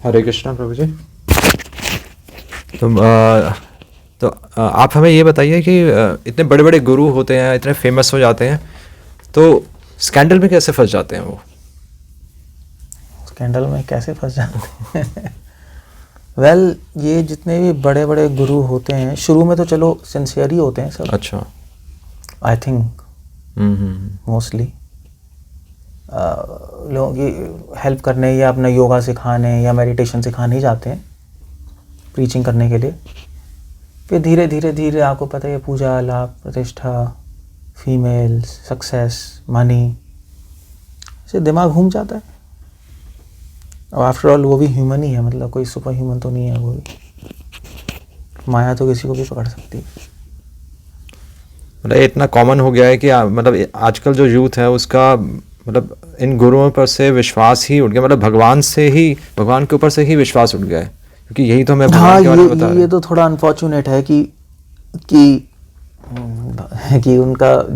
हरे कृष्णा प्रभु जी। तो आप हमें ये बताइए कि इतने बड़े बड़े गुरु होते हैं, इतने फेमस हो जाते हैं, तो स्कैंडल में कैसे फंस जाते हैं वो? स्कैंडल में कैसे फंस जाते हैं? वेल, ये जितने भी बड़े बड़े गुरु होते हैं शुरू में तो चलो सिंसियर ही होते हैं सब। अच्छा। आई थिंक मोस्टली लोगों की हेल्प करने या अपना योगा सिखाने या मेडिटेशन सिखाने ही जाते हैं, प्रीचिंग करने के लिए। फिर धीरे धीरे धीरे आपको पता है पूजा, लाभ, प्रतिष्ठा, फीमेल्स, सक्सेस, मनी से दिमाग घूम जाता है। और आफ्टर ऑल वो भी ह्यूमन ही है, मतलब कोई सुपर ह्यूमन तो नहीं है वो भी। माया तो किसी को भी पकड़ सकती है। मतलब इतना कॉमन हो गया है कि मतलब आजकल जो यूथ है उसका मतलब इन गुरुओं पर से विश्वास ही उठ गया, मतलब भगवान के ऊपर से ही विश्वास उठ गया है, क्योंकि यही तो हमें भगवान के बारे में बता रहे हैं। ये तो थोड़ा अनफॉर्चुनेट है कि उनका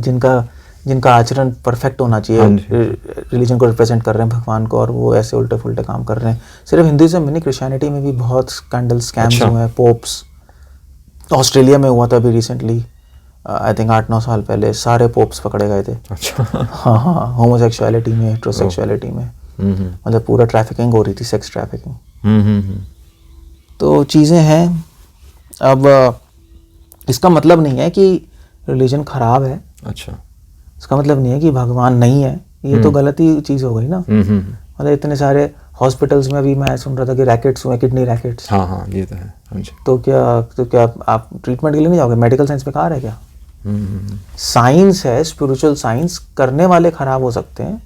जिनका आचरण परफेक्ट होना चाहिए, रिलीजन को रिप्रेजेंट कर रहे हैं भगवान को, और वो ऐसे उल्टे फुल्टे काम कर रहे हैं। सिर्फ हिंदुइज्म में नहीं, क्रिश्चियनिटी में भी बहुत स्कैंडल स्कैम्स हुए हैं। पोप्स, ऑस्ट्रेलिया में हुआ था अभी रिसेंटली, आई थिंक 8-9 साल पहले, सारे पोप्स पकड़े गए थे। अच्छा। हाँ, होमोसेक्सुअलिटी में, हेटेरोसेक्सुअलिटी में, मतलब पूरा ट्रैफिकिंग हो रही थी, सेक्स ट्रैफिकिंग। तो चीज़ें हैं। अब इसका मतलब नहीं है कि रिलीजन खराब है। अच्छा। इसका मतलब नहीं है कि भगवान नहीं है, ये तो गलत ही चीज़ हो गई ना। मतलब इतने सारे हॉस्पिटल्स में अभी मैं सुन रहा था कि रैकेट्स हुए, किडनी रैकेट्स। हाँ, ये तो है। तो क्या आप ट्रीटमेंट के लिए नहीं जाओगे? मेडिकल साइंस बेकार है क्या? साइंस है, स्पिरिचुअल साइंस, करने वाले खराब हो सकते हैं।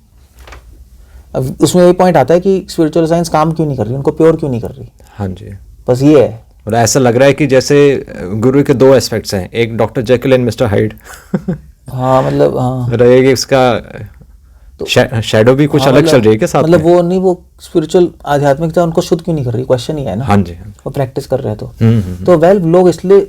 अब उसमें ये पॉइंट आता है कि स्पिरिचुअल साइंस काम क्यों नहीं कर रही, उनको प्योर क्यों नहीं कर रही। हाँ जी, बस ये है। और ऐसा लग रहा है कि जैसे गुरु के 2 एस्पेक्ट्स हैं, एक doctor Jekyll and mister hide. हाँ, मतलब हाँ, रहेगी इसका तो शैडो भी कुछ अलग चल रही है क्या साथ में? मतलब वो नहीं, वो स्पिरिचुअल आध्यात्मिकता उनको शुद्ध क्यों नहीं कर रही, क्वेश्चन ही है ना। हाँ जी, वो प्रैक्टिस कर रहे हैं तो वेल,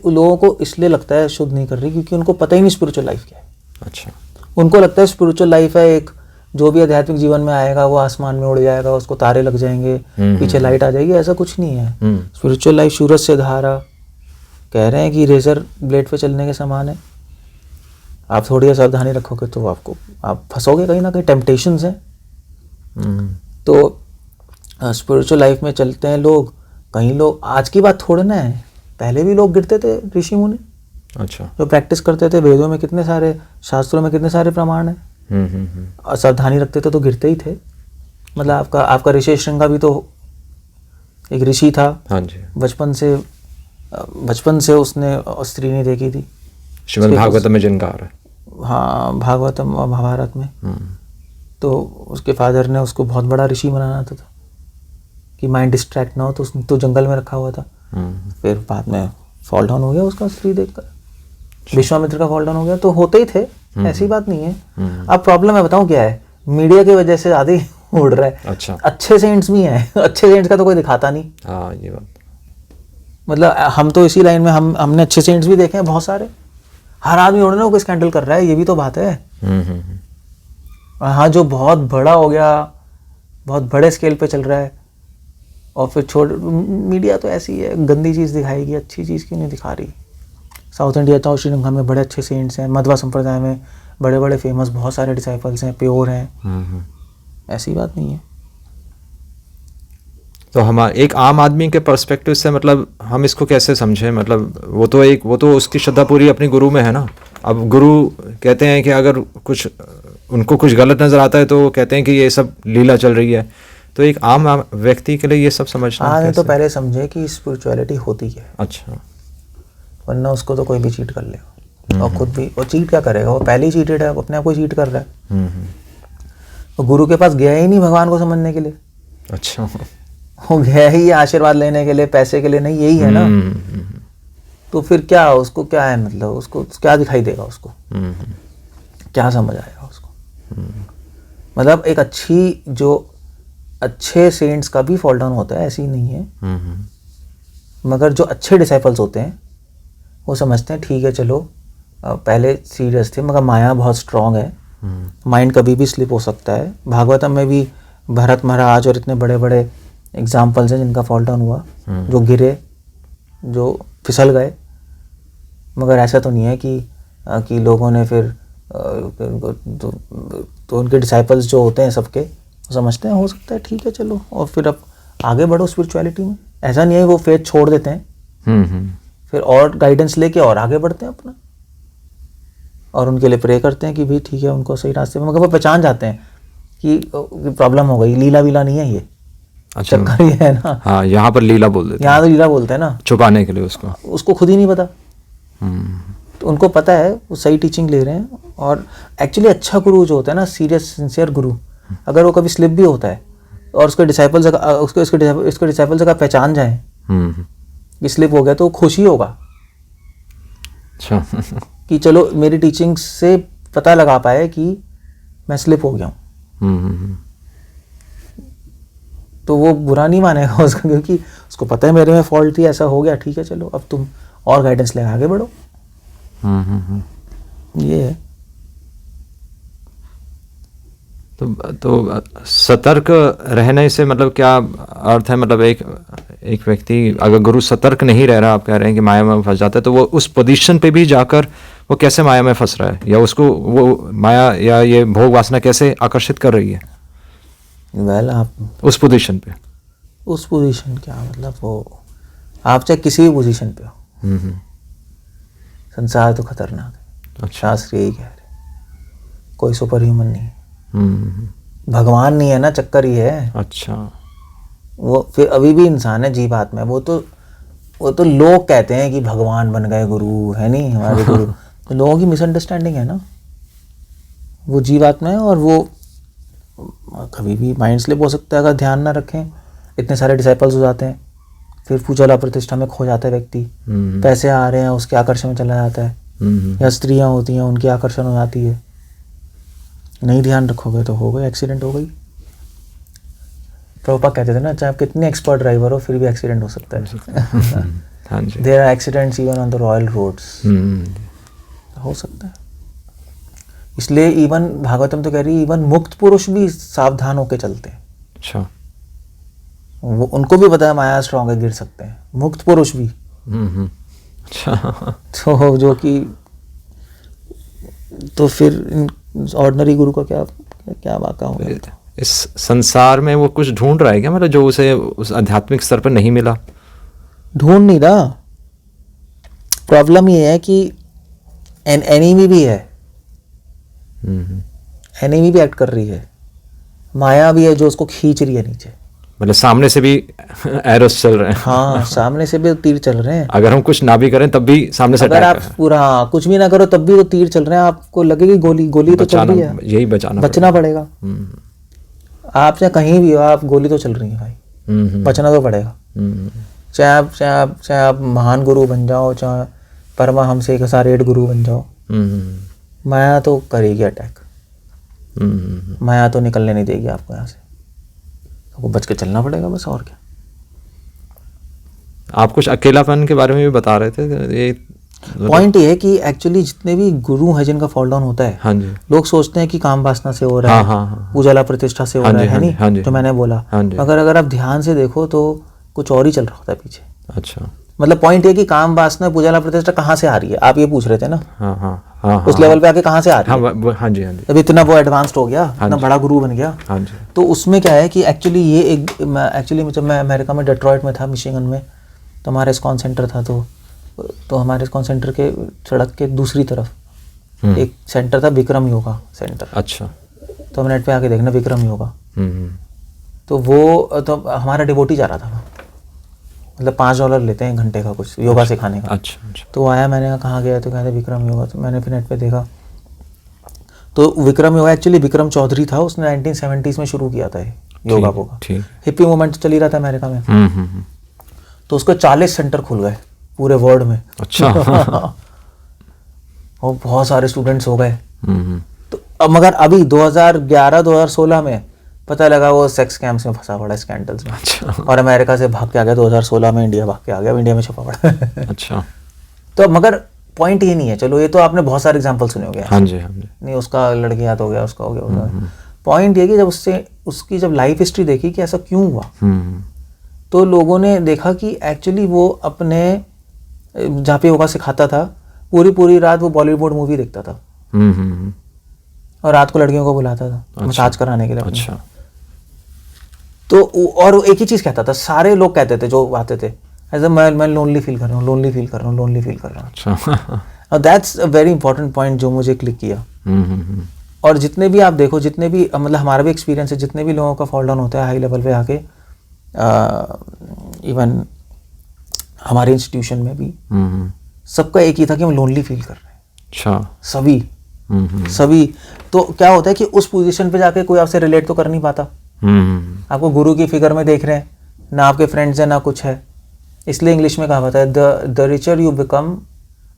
लोगों को इसलिए लगता है शुद्ध नहीं कर रही क्योंकि उनको पता ही नहीं स्पिरिचुअल लाइफ क्या है। अच्छा। उनको लगता है स्पिरिचुअल लाइफ है एक, जो भी आध्यात्मिक जीवन में आएगा वो आसमान में उड़ जाएगा, उसको तारे लग जाएंगे, पीछे लाइट आ जाएगी। ऐसा कुछ नहीं है। स्पिरिचुअल लाइफ सूरज से धारा, कह रहे हैं कि रेजर ब्लेड पे चलने के समान है। आप थोड़ी सावधानी रखोगे तो आप फंसोगे कहीं ना कहीं, टेम्पटेशंस हैं। तो स्पिरिचुअल लाइफ में चलते हैं लोग, कहीं लोग, आज की बात थोड़े ना है, पहले भी लोग गिरते थे, ऋषि मुनि। अच्छा। जो प्रैक्टिस करते थे, वेदों में कितने सारे, शास्त्रों में कितने सारे प्रमाण हैं। असावधानी रखते थे तो गिरते ही थे। मतलब आपका ऋषि श्रृंगा भी तो एक ऋषि था। हाँ जी। बचपन से उसने स्त्री नहीं देखी थी। श्रीमद् भागवतम में जिनका आ रहा है। हाँ, भागवतम और महाभारत में। तो उसके फादर ने उसको बहुत बड़ा ऋषि बनाना था कि माइंड डिस्ट्रैक्ट ना हो, तो उसने तो जंगल में रखा हुआ था। फिर बाद में फॉल डाउन हो गया उसका स्त्री देखकर। विश्वामित्र का फॉल डाउन हो गया, तो होते ही थे, ऐसी बात नहीं है। अब प्रॉब्लम है, बताऊं क्या है, मीडिया की वजह से ज़्यादा ही उड़ रहा है। अच्छा। अच्छे सेंट्स भी हैं, अच्छे सेंट्स का तो कोई दिखाता नहीं। हाँ, ये बात, मतलब हम तो इसी लाइन में, हमने अच्छे सेंट्स भी देखे हैं बहुत सारे। हर आदमी उड़ने को स्कैंडल कर रहा है, ये भी तो बात है। हाँ, जो बहुत बड़ा हो गया, बहुत बड़े स्केल पे चल रहा है, और फिर मीडिया तो ऐसी है, गंदी चीज़ दिखाएगी, अच्छी चीज़ क्यों नहीं दिखा रही। साउथ इंडिया तो श्रीलंका में बड़े अच्छे सेंट्स हैं, मध्वा संप्रदाय में बड़े बड़े फेमस बहुत सारे डिसाइपल्स हैं, प्योर हैं। ऐसी बात नहीं है। तो हम एक आम आदमी के पर्सपेक्टिव से, मतलब हम इसको कैसे समझें? मतलब वो तो उसकी श्रद्धा पूरी अपनी गुरु में है ना। अब गुरु कहते हैं कि अगर उनको कुछ गलत नज़र आता है तो वो कहते हैं कि ये सब लीला चल रही है। तो एक आम व्यक्ति के लिए ये सब समझना कैसे? तो पहले समझे कि स्पिरिचुअलिटी होती है। अच्छा। वरना उसको तो कोई भी चीट कर लेगा, और खुद भी वो चीट क्या करेगा, वो पहले ही चीटेड है, अपने आप को चीट कर रहा है। वो गुरु के पास गया ही नहीं भगवान को समझने के लिए। अच्छा। वो गया ही आशीर्वाद लेने के लिए, पैसे के लिए नहीं, यही है ना। तो फिर क्या, उसको क्या है, मतलब उसको क्या दिखाई देगा, उसको क्या समझ आएगा उसको। मतलब एक अच्छे सेंट्स का भी फॉल डाउन होता है, ऐसी नहीं है। मगर जो अच्छे डिसाइपल्स होते हैं वो समझते हैं ठीक है, चलो पहले सीरियस थे, मगर माया बहुत स्ट्रांग है, माइंड कभी भी स्लिप हो सकता है। भागवतम में भी भरत महाराज और इतने बड़े बड़े एग्जाम्पल्स हैं जिनका फॉल डाउन हुआ, जो गिरे, जो फिसल गए, मगर ऐसा तो नहीं है कि लोगों ने फिर तो उनके डिसाइपल्स जो होते हैं सबके समझते हैं हो सकता है ठीक है चलो, और फिर अब आगे बढ़ो स्पिरिचुअलिटी में। ऐसा नहीं है वो फेथ छोड़ देते हैं, फिर और गाइडेंस लेके और आगे बढ़ते हैं अपना, और उनके लिए प्रे करते हैं कि भाई ठीक है उनको सही रास्ते में, मगर वो पहचान जाते हैं कि प्रॉब्लम हो गई, लीला वीला नहीं है ये। अच्छा, चक्कर ये है ना। हाँ, यहाँ पर लीला बोल देते हैं, यहाँ तो लीला बोलते हैं ना, छुपाने के लिए उसको खुद ही नहीं पता। तो उनको पता है वो सही टीचिंग ले रहे हैं, और एक्चुअली अच्छा गुरु जो होता है ना, सीरियस सिंसियर गुरु, अगर वो कभी स्लिप भी होता है और उसके डिसाइपल्स उसके डिसाइपल्स का पहचान जाए कि स्लिप हो गया, तो खुशी होगा। अच्छा कि चलो मेरी टीचिंग से पता लगा पाए कि मैं स्लिप हो गया हूँ, तो वो बुरा नहीं मानेगा उसका, क्योंकि उसको पता है मेरे में फॉल्ट थी, ऐसा हो गया, ठीक है चलो अब तुम और गाइडेंस लेकर आगे बढ़ो। ये है। तो सतर्क रहने से मतलब क्या अर्थ है? मतलब एक व्यक्ति अगर गुरु सतर्क नहीं रह रहा, आप कह रहे हैं कि माया में फंस जाता है, तो वो उस पोजीशन पे भी जाकर वो कैसे माया में फंस रहा है, या उसको वो माया या ये भोग वासना कैसे आकर्षित कर रही है? आप उस पोजीशन पे, उस पोजीशन क्या मतलब, वो आप चाहे किसी भी पोजीशन पे हो, संसार तो खतरनाक है। अच्छा, शास्त्र यही कह रहे, कोई सुपर ह्यूमन नहीं है, भगवान नहीं है ना, चक्कर ही है। अच्छा, वो फिर अभी भी इंसान है, जीवात्मा है। वो तो लोग कहते हैं कि भगवान बन गए गुरु, है नहीं हमारे गुरु, तो लोगों की मिसअंडरस्टैंडिंग है ना। वो जीवात्मा है, और वो कभी भी माइंड स्लिप हो सकता है अगर ध्यान ना रखें। इतने सारे डिसाइपल्स हो जाते हैं, फिर पूजा प्रतिष्ठा में खो जाता है व्यक्ति, पैसे आ रहे हैं उसके आकर्षण में चला जाता है, या स्त्रियां होती हैं उनकी आकर्षण हो जाती है, नहीं ध्यान रखोगे तो हो गए, एक्सीडेंट हो गई। प्रभुपाद कहते थे ना, चाहे आप कितने एक्सपर्ट ड्राइवर हो फिर भी एक्सीडेंट हो सकता है। There are accidents even on the royal roads, हो सकता है। इसलिए इवन भागवतम तो कह रही है, इवन मुक्त पुरुष भी सावधान होकर चलते हैं। अच्छा, वो उनको भी पता है माया स्ट्रॉन्ग है, गिर सकते हैं, मुक्त पुरुष भी। अच्छा, तो जो कि तो फिर ऑर्डिनरी गुरु का क्या वाक़ा होगा? इस संसार में वो कुछ ढूंढ रहा है क्या, मतलब जो उसे उस आध्यात्मिक स्तर पर नहीं मिला? ढूंढ नहीं रहा, प्रॉब्लम ये है कि एनिमी भी है, एनिमी भी एक्ट कर रही है, माया भी है जो उसको खींच रही है नीचे। मतलब सामने से भी एरोस चल रहे हैं। हाँ, सामने से भी तीर चल रहे हैं। अगर हम कुछ ना भी करें तब भी सामने से अगर आप पूरा कुछ भी ना करो तब भी वो तीर चल रहे हैं, आपको लगेगी गोली तो चल रही है, यही बचना पड़ेगा। आप चाहे कहीं भी हो, आप गोली तो चल रही है भाई, बचना तो पड़ेगा। चाहे आप महान गुरु बन जाओ, चाहे परमहंस एक सारेड गुरु बन जाओ, माया तो करेगी अटैक, माया तो निकलने नहीं देगी आपको यहाँ से, तो बच के चलना पड़ेगा बस, और क्या। आप कुछ अकेलापन के बारे में भी बता रहे थे, ये पॉइंट ये है कि एक्चुअली जितने भी गुरु हैं जिनका फॉल डाउन होता है, हाँ जी, लोग सोचते हैं कि काम वासना से हो रहा है, पूजा प्रतिष्ठा से हो रहा है नहीं, जो मैंने बोला। मगर अगर आप ध्यान से देखो तो कुछ और ही चल रहा होता है पीछे। अच्छा, मतलब पॉइंट ये कि काम वासना पूजा प्रतिष्ठा कहाँ से आ रही है, आप ये पूछ रहे थे ना। हाँ, उस लेवल पे आके कहाँ से आ रही है? हाँ जी, जब इतना वो एडवांस्ड हो गया, इतना बड़ा गुरु बन गया, तो उसमें क्या है कि एक्चुअली ये एक्चुअली जब मैं अमेरिका में डेट्रॉइट में था, मिशिगन में, तो हमारा इस्कॉन सेंटर था, तो हमारे इस्कॉन सेंटर के सड़क के दूसरी तरफ एक सेंटर था, विक्रम योगा सेंटर। अच्छा, तो हम नेट पे आके देखना विक्रम योगा, तो वो तो हमारा डिवोटी जा रहा था, मतलब $5 लेते हैं 1 घंटे का कुछ योगा सिखाने का। अच्छा। तो आया, मैंने कहा कहाँ गया, तो कहते विक्रम योगा। तो मैंने फिर नेट पे देखा, तो विक्रम योगा एक्चुअली विक्रम चौधरी था, उसने 1970s में शुरू किया था योगा को। हिप्पी मूवमेंट चल ही रहा था अमेरिका में, तो उसको 40 सेंटर खुल गए पूरे वर्ल्ड में। अच्छा। और बहुत सारे स्टूडेंट्स हो गए। तो अब मगर अभी 2011-2016 में पता लगा वो सेक्स कैम्प्स में फंसा पड़ा, स्कैंडल्स में। अच्छा। और अमेरिका से भाग के आ गया, 2016 में इंडिया भाग के आ गया, इंडिया में छुपा पड़ा। अच्छा। तो मगर पॉइंट ये नहीं है, चलो ये तो आपने बहुत सारे एग्जांपल सुने होंगे। हाँ जी, हाँ जी। नहीं, उसका लड़के याद हो गया, उसका हो गया। पॉइंट ये कि जब उसकी जब लाइफ हिस्ट्री देखी कि ऐसा क्यों हुआ, तो लोगों ने देखा कि एक्चुअली वो अपने जहाँ पे योगा सिखाता था पूरी रात वो बॉलीवुड मूवी देखता था और रात को लड़कियों को बुलाता था मसाज कराने के लिए। अच्छा। तो और एक ही चीज़ कहता था, सारे लोग कहते थे जो आते थे, ऐसा मैं लोनली फील कर रहा हूँ, लोनली फील कर रहा हूँ, लोनली फील कर रहा हूँ। अच्छा। और that's a very important point जो मुझे क्लिक किया। और जितने भी आप देखो, जितने भी मतलब हमारा भी एक्सपीरियंस है, जितने भी लोगों का फॉल डाउन होता है हाई लेवल पे आके, इवन हमारे इंस्टीट्यूशन में भी सबका एक ही था कि हम लोनली फील कर रहे हैं। अच्छा। सभी। तो क्या होता है कि उस पोजीशन पे जाके कोई आपसे रिलेट तो कर नहीं पाता। आपको गुरु की फिगर में देख रहे हैं, ना आपके फ्रेंड्स हैं ना कुछ है। इसलिए इंग्लिश में कहा जाता है the richer you become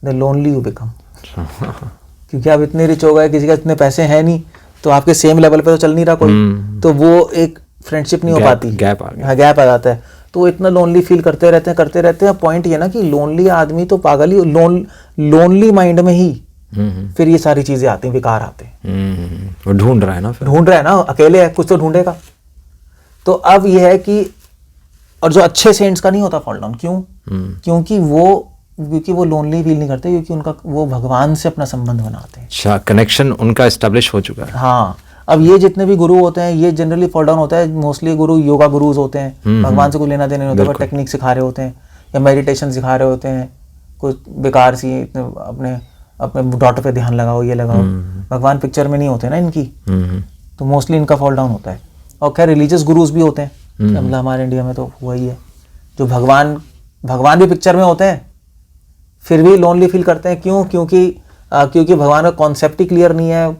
the lonely you become. क्योंकि आप इतने रिच हो गए, किसी का इतने पैसे हैं नहीं, तो आपके सेम लेवल पे तो चल नहीं रहा कोई, तो वो एक फ्रेंडशिप नहीं हो पाती, गैप आ गया। हाँ, गैप आ जाता है। तो वो इतना लोनली फील करते रहते हैं। पॉइंट ये ना कि लोनली आदमी तो पागल ही, लोनली माइंड में ही फिर ये सारी चीजें आती हैं, विकार आते हैं। वो ढूंढ रहा है ना, ढूंढ रहा है ना, अकेले है, कुछ तो ढूंढेगा। तो अब ये है कि, और जो अच्छे सेंट्स का नहीं होता फॉल डाउन, क्यों? क्योंकि वो लोनली फील नहीं करते, क्योंकि उनका वो भगवान से अपना संबंध बनाते हैं। अच्छा, कनेक्शन उनका एस्टेब्लिश हो चुका है। हाँ। अब ये जितने भी गुरु होते हैं, ये जनरली फॉल डाउन होता है, मोस्टली गुरु योगा गुरुज होते हैं, भगवान से कोई लेना देना नहीं होता, वो टेक्निक सिखा रहे होते हैं या मेडिटेशन सिखा रहे होते हैं, कुछ बेकार सी अपने डॉटर पे ध्यान लगाओ, ये लगाओ, भगवान पिक्चर में नहीं होते ना इनकी। तो मोस्टली इनका फॉल डाउन होता है। और खैर रिलीजियस गुरुज भी होते हैं, मतलब हमारे इंडिया में तो हुआ ही है, जो भगवान भी पिक्चर में होते हैं, फिर भी लोनली फील करते हैं। क्यों? क्योंकि भगवान का कॉन्सेप्ट ही क्लियर नहीं है।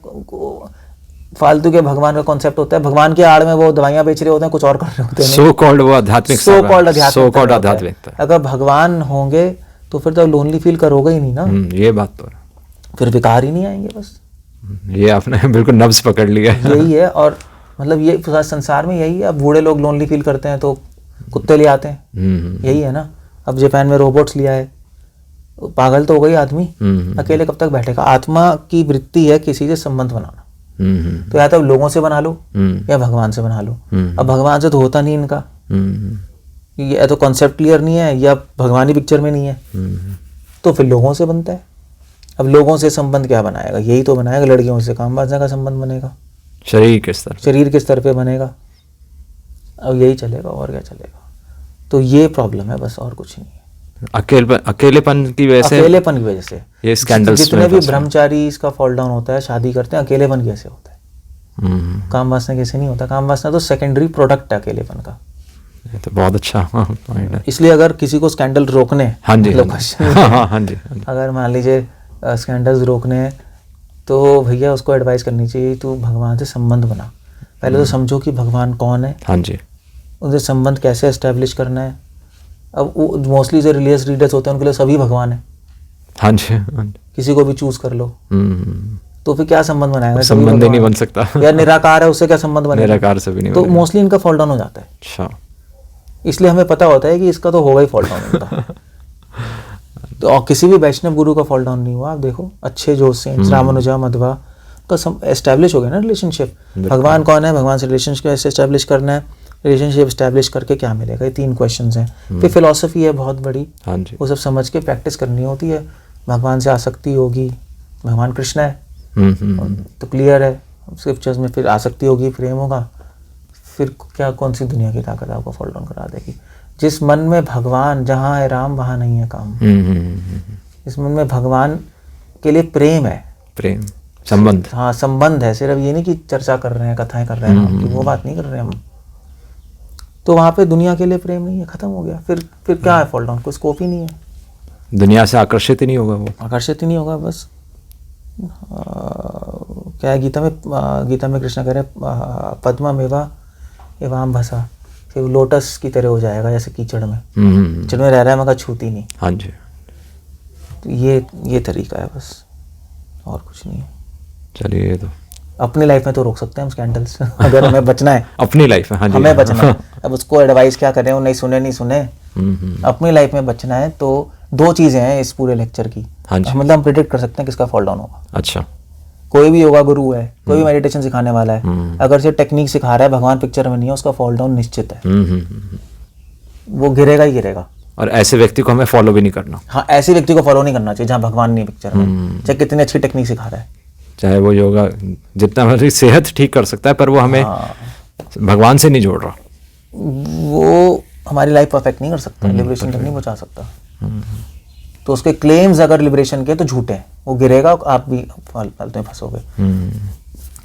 फालतू के भगवान का कॉन्सेप्ट होता है, भगवान के आड़ में वो दवाइयां बेच रहे होते हैं, कुछ और कर रहे होते हैं। सो कॉल्ड वो आध्यात्मिक। अगर भगवान होंगे तो फिर तो लोनली फील करोगे ही नहीं ना। ये बात तो है। फिर विकार ही नहीं आएंगे। बस ये आपने बिल्कुल नब्ज पकड़ लिया। यही है। और मतलब ये पूरा संसार में यही है। अब बूढ़े लोग लोनली फील करते हैं तो कुत्ते ले आते हैं, यही है ना। अब जापान में रोबोट्स लिया है, पागल तो हो गई आदमी, अकेले कब तक बैठेगा। आत्मा की वृत्ति है किसी से संबंध बनाना, तो या तो लोगों से बना लो या भगवान से बना लो। अब भगवान से तो होता नहीं इनका, या तो कॉन्सेप्ट क्लियर नहीं है या भगवान ही पिक्चर में नहीं है, तो फिर लोगों से बनता है। अब लोगों से संबंध क्या बनाएगा? यही तो बनाएगा, लड़कियों से काम बाजा का संबंध बनेगा, शरीर के स्तर पे बनेगा। अब यही चलेगा, और क्या चलेगा। तो ये प्रॉब्लम है बस, और कुछ नहीं है। अकेलेपन की वजह से ये स्कैंडल्स, जितने भी ब्रह्मचारी इसका फॉल डाउन होता है, शादी करते हैं, अकेलेपन कैसे होता है? काम वासना कैसे नहीं होता? काम वासना तो सेकेंडरी प्रोडक्ट है अकेलेपन का। ये तो बहुत अच्छा पॉइंट है। इसलिए अगर किसी को स्कैंडल रोकने, अगर मान लीजिए स्कैंडल्स रोकने हैं, तो भैया उसको एडवाइस करनी चाहिए, तू भगवान से संबंध बना। पहले तो समझो कि भगवान कौन है, उनसे संबंध कैसे एस्टेब्लिश करना है। अब मोस्टली जो रिलीजियस रीडर्स होते हैं उनके लिए सभी भगवान है। किसी को भी चूज कर लो, तो फिर क्या संबंध बनाएगा? संबंध ही नहीं बन सकता। यार निराकार है, उससे क्या संबंध बनेगा? निराकार से भी नहीं। तो मोस्टली इनका फॉल डाउन हो जाता है। अच्छा। इसलिए हमें पता होता है कि इसका तो होगा ही फॉल डाउन इनका। तो और किसी भी वैष्णव गुरु का फॉल डाउन नहीं हुआ। आप देखो अच्छे जो सेंट्स रामानुजा, मध्वा का एस्टैब्लिश हो गया ना रिलेशनशिप। भगवान कौन है, भगवान से रिलेशनशिप कैसे एस्टैब्लिश करना है, रिलेशनशिप एस्टैब्लिश करके क्या मिलेगा, ये 3 क्वेश्चंस हैं। फिर फिलॉसफी है बहुत बड़ी, वो सब समझ के प्रैक्टिस करनी होती है। भगवान से आसक्ति होगी, भगवान कृष्ण है तो क्लियर है स्क्रिप्चर्स में। फिर आसक्ति होगी, प्रेम होगा, फिर क्या कौन सी दुनिया की ताकत आपको फॉल डाउन करा देगी। जिस मन में भगवान, जहाँ है राम वहाँ नहीं है काम। इस मन में भगवान के लिए प्रेम है, प्रेम संबंध, हाँ संबंध है। सिर्फ ये नहीं कि चर्चा कर रहे हैं, कथाएं कर रहे हैं राम की, वो बात नहीं कर रहे हैं हम। तो वहाँ पे दुनिया के लिए प्रेम नहीं है, खत्म हो गया। फिर क्या है फॉल डाउन? कोई स्कोप ही नहीं है। दुनिया से आकर्षित ही नहीं होगा वो, आकर्षित ही नहीं होगा। बस क्या है गीता में कृष्ण कह रहे पद्मा मेवा एवं भसा, फिर लोटस की तरह हो जाएगा जैसे कीचड़ में। कीचड़ में रह रहा है मगर छूती नहीं। हाँ जी। तो ये तरीका है बस, और कुछ नहीं है। चलिए, तो अपनी लाइफ में तो रोक सकते हैं हम स्कैंडल्स, अगर हमें बचना है। अपनी लाइफ में, हाँ जी, हमें बचना है। अब उसको एडवाइस क्या करें, वो नहीं सुने। अपनी लाइफ में बचना है तो 2 चीजें हैं इस पूरे लेक्चर की। हाँ जी। मतलब हम प्रेडिक्ट कर सकते हैं किसका फॉल डाउन होगा। अच्छा। कोई भी योगा गुरु है, कोई भी मेडिटेशन सिखाने वाला है, अगर से टेक्निक सिखा रहा है, भगवान पिक्चर में नहीं है, उसका फॉल डाउन निश्चित है। वो गिरेगा ही गिरेगा। और ऐसे व्यक्ति को हमें फॉलो भी नहीं करना। हाँ, ऐसे व्यक्ति को फॉलो नहीं करना चाहिए जहाँ भगवान नहीं पिक्चर में, चाहे कितनी अच्छी टेक्निक सिखा रहा है, चाहे वो योगा जितना हमारी सेहत ठीक कर सकता है, पर वो हमें भगवान से नहीं जोड़ रहा। वो हमारी लाइफ परफेक्ट नहीं कर सकता, लिबरेशन तक नहीं पहुंचा सकता। तो उसके क्लेम्स अगर लिबरेशन के तो झूठे हैं, वो गिरेगा, आप भी फालतू में फंसोगे।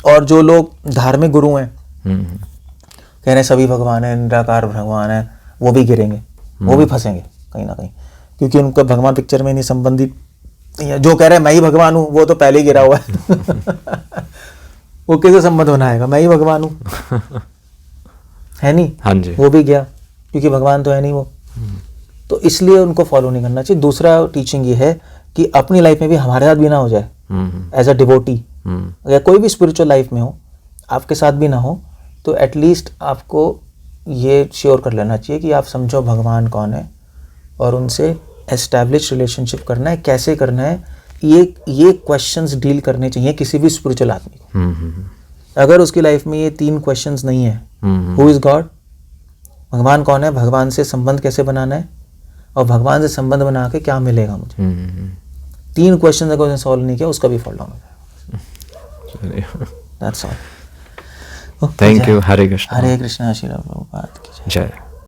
और जो लोग धार्मिक गुरु हैं, कह रहे हैं सभी भगवान है, निराकार भगवान है, वो भी गिरेंगे, वो भी फंसेंगे कहीं ना कहीं, क्योंकि उनका भगवान पिक्चर में नहीं संबंधित। जो कह रहे हैं मैं ही भगवान हूँ, वो तो पहले ही गिरा हुआ है। वो कैसे संबंध बनाएगा, मैं ही भगवान हूँ, है नहीं? हाँ जी। वो भी गया, क्योंकि भगवान तो है नहीं वो। तो इसलिए उनको फॉलो नहीं करना चाहिए। दूसरा टीचिंग ये है कि अपनी लाइफ में भी हमारे साथ भी ना हो जाए, एज अ डिवोटी, अगर कोई भी स्पिरिचुअल लाइफ में हो, आपके साथ भी ना हो, तो एटलीस्ट आपको ये श्योर कर लेना चाहिए कि आप समझो भगवान कौन है और उनसे एस्टैब्लिश रिलेशनशिप करना है, कैसे करना है, ये क्वेश्चंस डील करने चाहिए किसी भी स्पिरिचुअल आदमी को। अगर उसकी लाइफ में ये 3 क्वेश्चंस नहीं है, हु इज गॉड, भगवान कौन है, भगवान से संबंध कैसे बनाना है, और भगवान से संबंध बना के क्या मिलेगा मुझे, 3 क्वेश्चन अगर उसने सॉल्व नहीं किया, उसका भी फॉल डाउन हो जाएगा। That's all. Thank you. Hare Krishna. Hare Krishna. Shri Prabhupada की जय। जय।